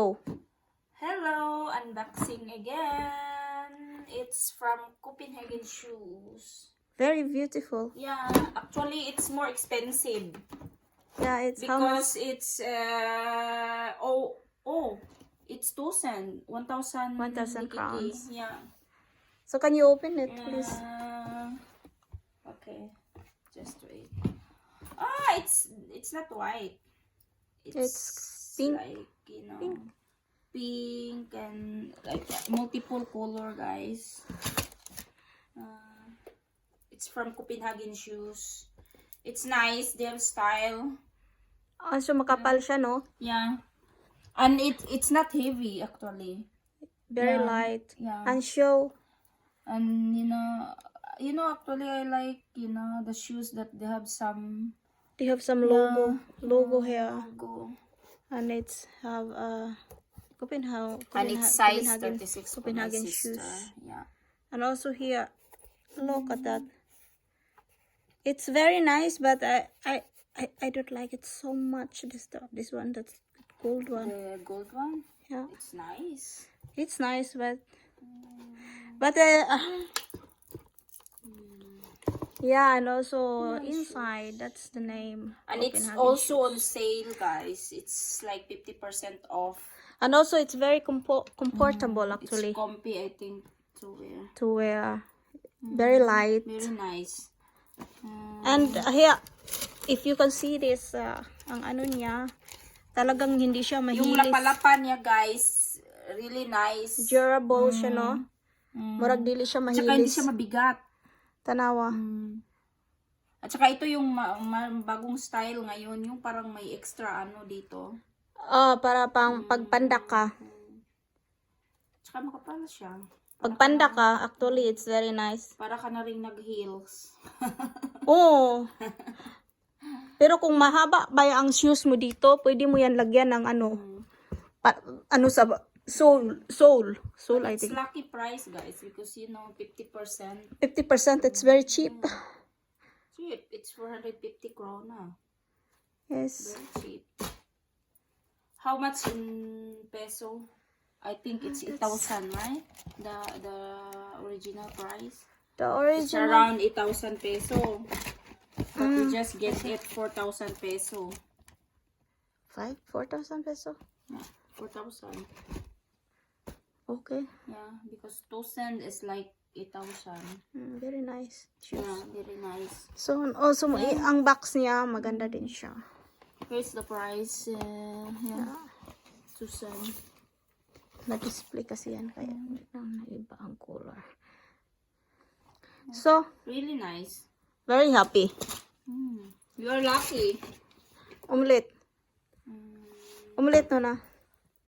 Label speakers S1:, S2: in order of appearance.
S1: Hello, unboxing again. It's from Copenhagen shoes.
S2: Very beautiful.
S1: Yeah, actually it's more expensive.
S2: Yeah, it's
S1: because
S2: how much?
S1: It's it's 1,000
S2: crowns.
S1: Yeah.
S2: So can you open it, please?
S1: Okay. Just wait. It's not white.
S2: It's pink.
S1: Like, pink and like multiple color, guys. It's from Copenhagen shoes. It's nice. They have style.
S2: So makapal siya, no?
S1: Yeah. And it's not heavy actually.
S2: Very light.
S1: Yeah.
S2: And show.
S1: And actually I like the shoes that they have some
S2: logo here.
S1: Logo.
S2: And it's have Copenhagen.
S1: And it's size
S2: Copenhagen
S1: 36
S2: Copenhagen
S1: for my sister.
S2: shoes.
S1: Yeah.
S2: And also here, look at that. It's very nice, but I don't like it so much. This one, that's gold one.
S1: The gold one.
S2: Yeah,
S1: It's nice.
S2: it's nice, but yeah, and also inside, that's the name.
S1: And it's
S2: Copenhagen
S1: also
S2: shoes.
S1: on sale, guys. It's like 50% off.
S2: And also it's very comfortable actually.
S1: It's comfy, I think, to wear.
S2: To wear. Very light.
S1: Very nice.
S2: And here, if you can see this, ang ano niya, talagang hindi siya mahilis.
S1: Yung lapalapan niya, guys, really nice.
S2: Durable siya, no? Murag dili siya mahilis.
S1: Tsaka hindi siya mabigat.
S2: Tanawa.
S1: At saka ito yung bagong style ngayon, yung parang may extra dito.
S2: Para pang pagpandak ka.
S1: Tsaka makapal siya.
S2: Pagpandak ka, actually, it's very nice.
S1: Para ka na rin nag-heels.
S2: Oo. Pero kung mahaba ba ang shoes mo dito, pwede mo yan lagyan ng sa sole, I
S1: It's
S2: think.
S1: lucky price, guys, because 50%.
S2: 50%, it's very cheap.
S1: Cheap. It's 450 krona.
S2: Yes.
S1: Very cheap. How much in peso? I think it's 8,000, right? The original price.
S2: The
S1: It's
S2: original.
S1: around 8,000 peso. But you just get it 4,000 peso.
S2: 4,000 peso?
S1: Yeah, 4,000.
S2: Okay.
S1: Yeah, because 2,000 is like 8,000.
S2: Very nice shoes.
S1: Yeah, very nice.
S2: So, also, ang box niya, maganda din siya.
S1: Here's the price. Yeah. 2,000.
S2: Na-display kasi yan, kaya naiba ang color. So,
S1: Really nice.
S2: very happy.
S1: You're lucky.
S2: Omelet. Omelet, Noona.